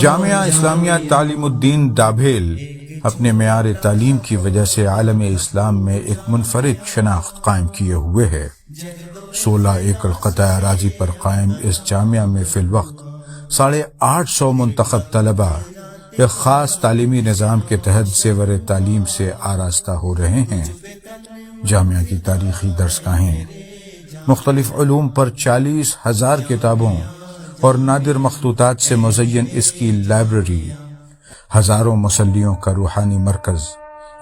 جامعہ اسلامیہ تعلیم الدین ڈابھیل اپنے معیار تعلیم کی وجہ سے عالم اسلام میں ایک منفرد شناخت قائم کیے ہوئے ہے۔ 16 ایکڑ قطع اراضی پر قائم اس جامعہ میں فی الوقت 850 منتخب طلبہ ایک خاص تعلیمی نظام کے تحت زیور تعلیم سے آراستہ ہو رہے ہیں۔ جامعہ کی تاریخی درسگاہیں، مختلف علوم پر 40,000 کتابوں اور نادر مخطوطات سے مزین اس کی لائبریری، ہزاروں مصلیوں کا روحانی مرکز،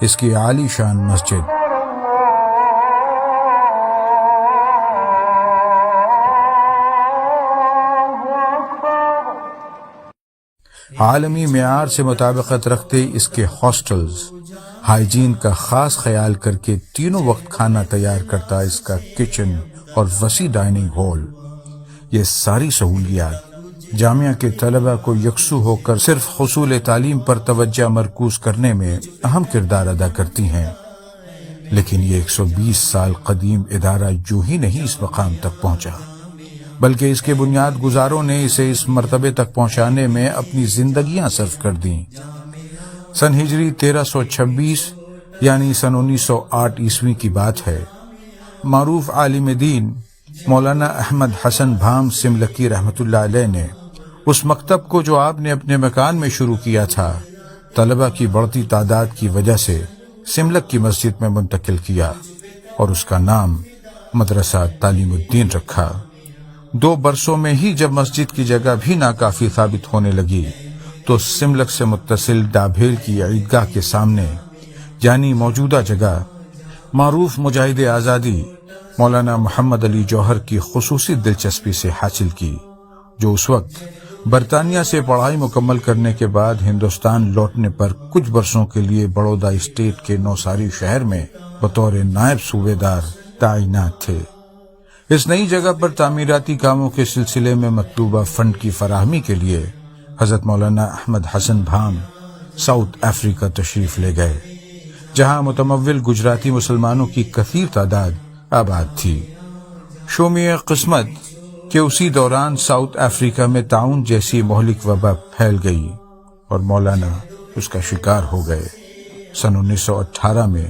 اس کی عالی شان مسجد، عالمی معیار سے مطابقت رکھتے اس کے ہاسٹلز، ہائیجین کا خاص خیال کر کے تینوں وقت کھانا تیار کرتا اس کا کچن اور وسیع ڈائننگ ہال، یہ ساری سہولیات جامعہ کے طلبہ کو یکسو ہو کر صرف حصول تعلیم پر توجہ مرکوز کرنے میں اہم کردار ادا کرتی ہیں۔ لیکن یہ 120 سال قدیم ادارہ جو ہی نہیں اس مقام تک پہنچا، بلکہ اس کے بنیاد گزاروں نے اسے اس مرتبے تک پہنچانے میں اپنی زندگیاں صرف کر دیں۔ سن ہجری 1326 یعنی سن 1908 عیسوی کی بات ہے۔ معروف عالم دین مولانا احمد حسن بھام سملکی رحمۃ اللہ علیہ نے اس مکتب کو جو آپ نے اپنے مکان میں شروع کیا تھا، طلبہ کی بڑھتی تعداد کی وجہ سے سملک کی مسجد میں منتقل کیا اور اس کا نام مدرسہ تعلیم الدین رکھا۔ 2 برسوں میں ہی جب مسجد کی جگہ بھی ناکافی ثابت ہونے لگی تو سملک سے متصل ڈابھیل کی عیدگاہ کے سامنے یعنی موجودہ جگہ معروف مجاہد آزادی مولانا محمد علی جوہر کی خصوصی دلچسپی سے حاصل کی، جو اس وقت برطانیہ سے پڑھائی مکمل کرنے کے بعد ہندوستان لوٹنے پر کچھ برسوں کے لیے بڑودہ اسٹیٹ کے نوساری شہر میں بطور نائب صوبے دار تعینات تھے۔ اس نئی جگہ پر تعمیراتی کاموں کے سلسلے میں مطلوبہ فنڈ کی فراہمی کے لیے حضرت مولانا احمد حسن بھام ساؤتھ افریقہ تشریف لے گئے، جہاں متمول گجراتی مسلمانوں کی کثیر تعداد آباد تھی۔ شومی قسمت کہ اسی دوران ساؤتھ افریقہ میں طاعون جیسی مہلک وبا پھیل گئی اور مولانا اس کا شکار ہو گئے۔ سن 1918 میں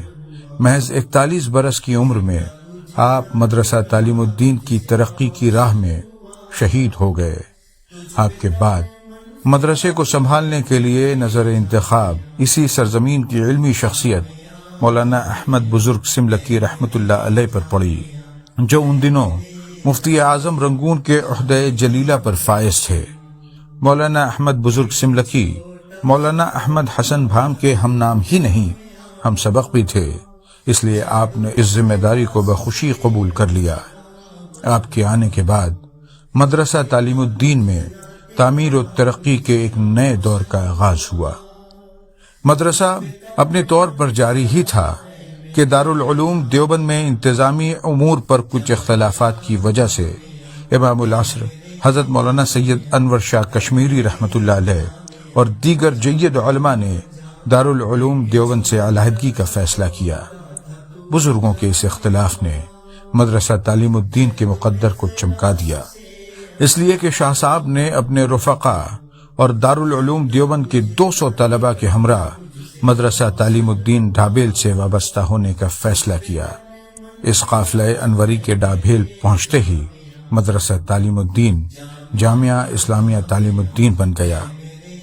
محض 41 برس کی عمر میں آپ مدرسہ تعلیم الدین کی ترقی کی راہ میں شہید ہو گئے۔ آپ کے بعد مدرسے کو سنبھالنے کے لیے نظر انتخاب اسی سرزمین کی علمی شخصیت مولانا احمد بزرگ سملکی رحمۃ اللہ علیہ پر پڑی، جو ان دنوں مفتی اعظم رنگون کے عہدہ جلیلہ پر فائز تھے۔ مولانا احمد بزرگ سملکی مولانا احمد حسن بھام کے ہم نام ہی نہیں، ہم سبق بھی تھے، اس لیے آپ نے اس ذمہ داری کو بخوشی قبول کر لیا۔ آپ کے آنے کے بعد مدرسہ تعلیم الدین میں تعمیر و ترقی کے ایک نئے دور کا آغاز ہوا۔ مدرسہ اپنے طور پر جاری ہی تھا کہ دارالعلوم دیوبند میں انتظامی امور پر کچھ اختلافات کی وجہ سے امام العصر حضرت مولانا سید انور شاہ کشمیری رحمۃ اللہ علیہ اور دیگر جید علماء نے دارالعلوم دیوبند سے علیحدگی کا فیصلہ کیا۔ بزرگوں کے اس اختلاف نے مدرسہ تعلیم الدین کے مقدر کو چمکا دیا، اس لیے کہ شاہ صاحب نے اپنے رفقا اور دارالعلوم دیوبند کے 200 طلبہ کے ہمراہ مدرسہ تعلیم الدین ڈابھیل سے وابستہ ہونے کا فیصلہ کیا۔ اس قافلہ انوری کے ڈابھیل پہنچتے ہی مدرسہ تعلیم الدین جامعہ اسلامیہ تعلیم الدین بن گیا۔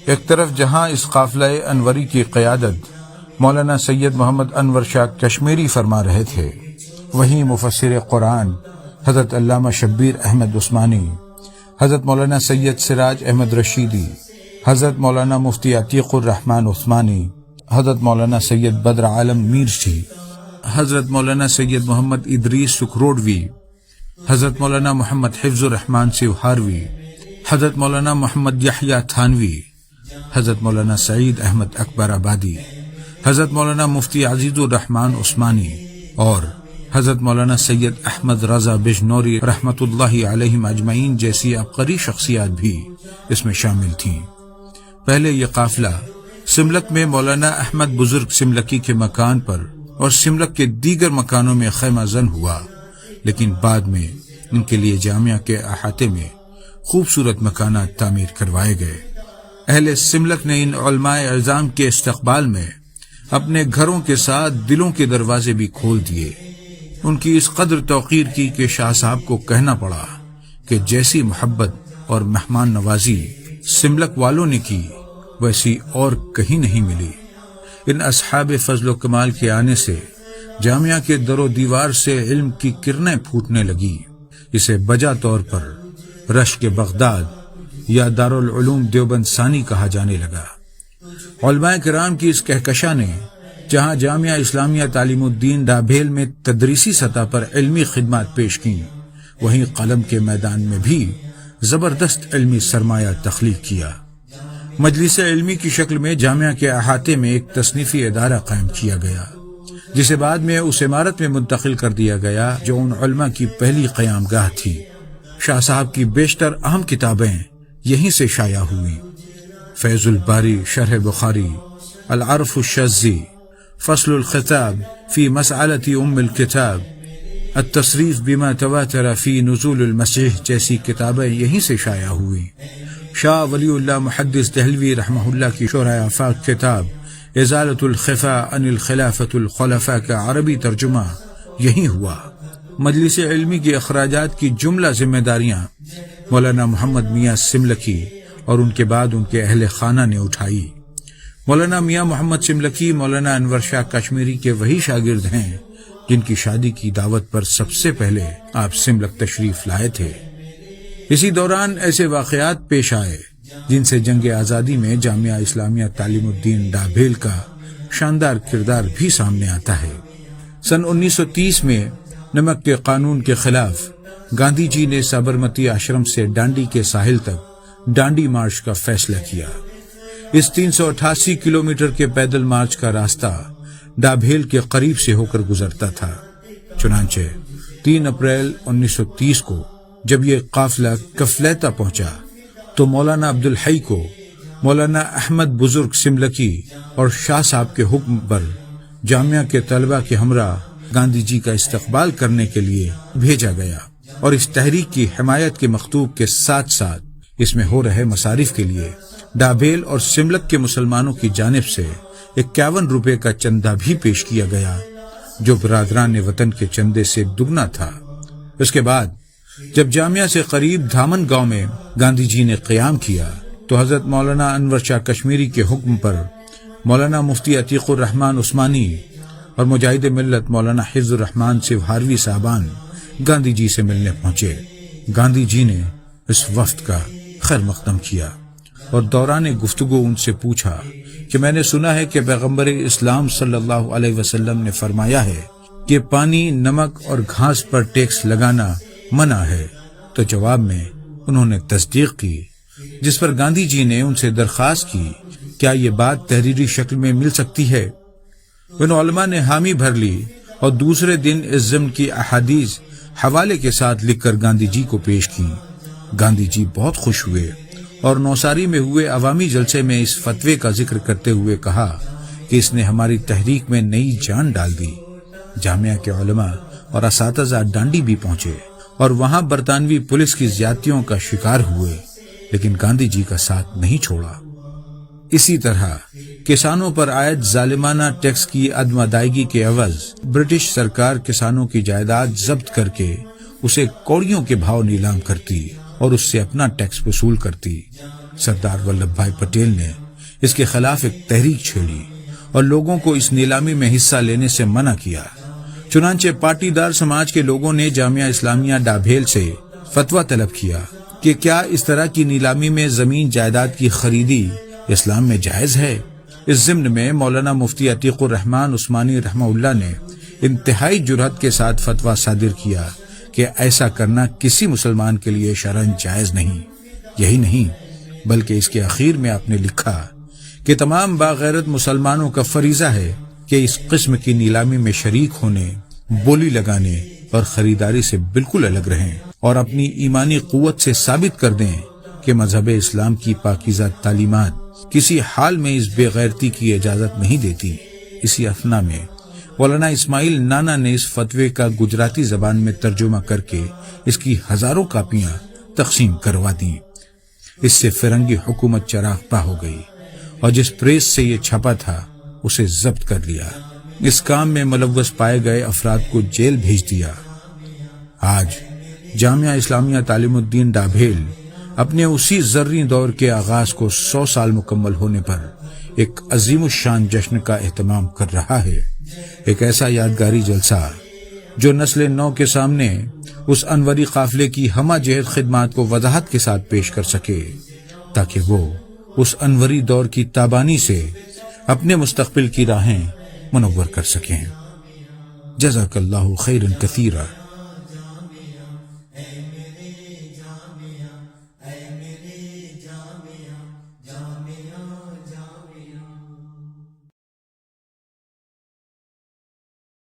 ایک طرف جہاں اس قافلہ انوری کی قیادت مولانا سید محمد انور شاہ کشمیری فرما رہے تھے، وہیں مفسر قرآن حضرت علامہ شبیر احمد عثمانی، حضرت مولانا سید سراج احمد رشیدی، حضرت مولانا مفتی عتیق الرحمن عثمانی، حضرت مولانا سید بدر عالم میرچی، حضرت مولانا سید محمد ادریس سکھروڈوی، حضرت مولانا محمد حفظ الرحمن سیوہاروی، حضرت مولانا محمد یحییٰ تھانوی، حضرت مولانا سعید احمد اکبر آبادی، حضرت مولانا مفتی عزیز الرحمن عثمانی اور حضرت مولانا سید احمد رضا بجنوری رحمۃ اللہ علیہم اجمعین جیسی عبقری شخصیات بھی اس میں شامل تھیں۔ پہلے یہ قافلہ سملک میں مولانا احمد بزرگ سملکی کے مکان پر اور سملک کے دیگر مکانوں میں خیمہ زن ہوا، لیکن بعد میں ان کے لیے جامعہ کے احاطے میں خوبصورت مکانات تعمیر کروائے گئے۔ اہل سملک نے ان علماء اعظام کے استقبال میں اپنے گھروں کے ساتھ دلوں کے دروازے بھی کھول دیے۔ ان کی اس قدر توقیر کی کہ شاہ صاحب کو کہنا پڑا کہ جیسی محبت اور مہمان نوازی سملک والوں نے کی ویسی اور کہیں نہیں ملی۔ ان اصحاب فضل و کمال کے آنے سے جامعہ کے در و دیوار سے علم کی کرنیں پھوٹنے لگی۔ اسے بجا طور پر رشک بغداد یا دارالعلوم دیوبند ثانی کہا جانے لگا۔ علماء کرام کی اس کہکشاں نے جہاں جامعہ اسلامیہ تعلیم الدین ڈابھیل میں تدریسی سطح پر علمی خدمات پیش کی، وہیں قلم کے میدان میں بھی زبردست علمی سرمایہ تخلیق کیا۔ مجلس علمی کی شکل میں جامعہ کے احاطے میں ایک تصنیفی ادارہ قائم کیا گیا، جسے بعد میں اس عمارت میں منتقل کر دیا گیا جو ان علماء کی پہلی قیام گاہ تھی۔ شاہ صاحب کی بیشتر اہم کتابیں یہیں سے شائع ہوئی۔ فیض الباری شرح بخاری، العرف الشاذی، فصل الخطاب فی مسألۃ ام الکتاب، التصریف بما تواتر فی نزول المسیح جیسی کتابیں یہیں سے شائع ہوئی۔ شاہ ولی اللہ محدث دہلوی رحمہ اللہ کی شرح آفاق کتاب ازالۃ الخفا عن الخلافۃ الخلفاء کا عربی ترجمہ یہی ہوا۔ مجلس علمی کے اخراجات کی جملہ ذمہ داریاں مولانا محمد میاں سملکی اور ان کے بعد ان کے اہل خانہ نے اٹھائی۔ مولانا میاں محمد سملکی مولانا انور شاہ کشمیری کے وہی شاگرد ہیں جن کی شادی کی دعوت پر سب سے پہلے آپ سملک تشریف لائے تھے۔ اسی دوران ایسے واقعات پیش آئے جن سے جنگ آزادی میں جامعہ اسلامیہ تعلیم الدین ڈابھیل کا شاندار کردار بھی سامنے آتا ہے۔ سن 1930 میں نمک کے قانون کے خلاف گاندھی جی نے سابرمتی آشرم سے ڈانڈی کے ساحل تک ڈانڈی مارچ کا فیصلہ کیا۔ اس 388 کلومیٹر کے پیدل مارچ کا راستہ ڈابھیل کے قریب سے ہو کر گزرتا تھا۔ چنانچہ 3 اپریل 1930 کو جب یہ قافلہ کفلیتا پہنچا تو مولانا عبدالحی کو مولانا احمد بزرگ سملکی اور شاہ صاحب کے حکم پر جامعہ کے طلبہ کے ہمراہ گاندھی جی کا استقبال کرنے کے لیے بھیجا گیا، اور اس تحریک کی حمایت کے مکتوب کے ساتھ ساتھ اس میں ہو رہے مصارف کے لیے ڈابھیل اور سملک کے مسلمانوں کی جانب سے 51 روپے کا چندہ بھی پیش کیا گیا، جو برادران وطن کے چندے سے دگنا تھا۔ اس کے بعد جب جامعہ سے قریب دھامن گاؤں میں گاندھی جی نے قیام کیا تو حضرت مولانا انور شاہ کشمیری کے حکم پر مولانا مفتی عتیق الرحمن عثمانی اور مجاہد ملت مولانا حفظ الرحمن سوہاروی صاحبان گاندھی جی سے ملنے پہنچے۔ گاندھی جی نے اس وفد کا خیر مقدم کیا اور دوران گفتگو ان سے پوچھا کہ میں نے سنا ہے کہ پیغمبر اسلام صلی اللہ علیہ وسلم نے فرمایا ہے کہ پانی، نمک اور گھاس پر ٹیکس لگانا منع ہے، تو جواب میں انہوں نے تصدیق کی، جس پر گاندھی جی نے ان سے درخواست کی کیا یہ بات تحریری شکل میں مل سکتی ہے۔ ان علماء نے حامی بھر لی اور دوسرے دن اس ضمن کی احادیث حوالے کے ساتھ لکھ کر گاندھی جی کو پیش کی۔ گاندھی جی بہت خوش ہوئے اور نوساری میں ہوئے عوامی جلسے میں اس فتوے کا ذکر کرتے ہوئے کہا کہ اس نے ہماری تحریک میں نئی جان ڈال دی۔ جامعہ کے علماء اور اساتذہ ڈانڈی بھی پہنچے اور وہاں برطانوی پولیس کی زیادتیوں کا شکار ہوئے، لیکن گاندھی جی کا ساتھ نہیں چھوڑا۔ اسی طرح کسانوں پر عائد ظالمانہ ٹیکس کی عدم ادائیگی کے عوض برٹش سرکار کسانوں کی جائیداد ضبط کر کے اسے کوڑیوں کے بھاؤ نیلام کرتی اور اس سے اپنا ٹیکس وصول کرتی۔ سردار ولبھ بھائی پٹیل نے اس کے خلاف ایک تحریک چھیڑی اور لوگوں کو اس نیلامی میں حصہ لینے سے منع کیا۔ چنانچہ پارٹی دار سماج کے لوگوں نے جامعہ اسلامیہ ڈابھیل سے فتویٰ طلب کیا کہ کیا اس طرح کی نیلامی میں زمین جائیداد کی خریدی اسلام میں جائز ہے۔ اس ضمن میں مولانا مفتی عتیق الرحمن عثمانی رحمہ اللہ نے انتہائی جرأت کے ساتھ فتویٰ صادر کیا کہ ایسا کرنا کسی مسلمان کے لیے شرعاً جائز نہیں۔ یہی نہیں بلکہ اس کے اخیر میں آپ نے لکھا کہ تمام باغیرت مسلمانوں کا فریضہ ہے کہ اس قسم کی نیلامی میں شریک ہونے، بولی لگانے اور خریداری سے بالکل الگ رہیں اور اپنی ایمانی قوت سے ثابت کر دیں کہ مذہب اسلام کی پاکیزہ تعلیمات کسی حال میں اس بے غیرتی کی اجازت نہیں دیتی۔ اسی اثنا میں مولانا اسماعیل نانا نے اس فتوے کا گجراتی زبان میں ترجمہ کر کے اس کی ہزاروں کاپیاں تقسیم کروا دیں۔ اس سے فرنگی حکومت چراغ پا ہو گئی اور جس پریس سے یہ چھپا تھا اسے ضبط کر لیا۔ اس کام میں ملوث پائے گئے افراد کو جیل بھیج دیا۔ آج جامعہ اسلامیہ تعلیم الدین ڈابھیل اپنے اسی زرعی دور کے آغاز کو 100 سال مکمل ہونے پر ایک عظیم الشان جشن کا اہتمام کر رہا ہے، ایک ایسا یادگاری جلسہ جو نسل نو کے سامنے اس انوری قافلے کی ہمہ جہت خدمات کو وضاحت کے ساتھ پیش کر سکے تاکہ وہ اس انوری دور کی تابانی سے اپنے مستقبل کی راہیں منور کر سکیں۔ جزاک اللہ خیرا کثیرا۔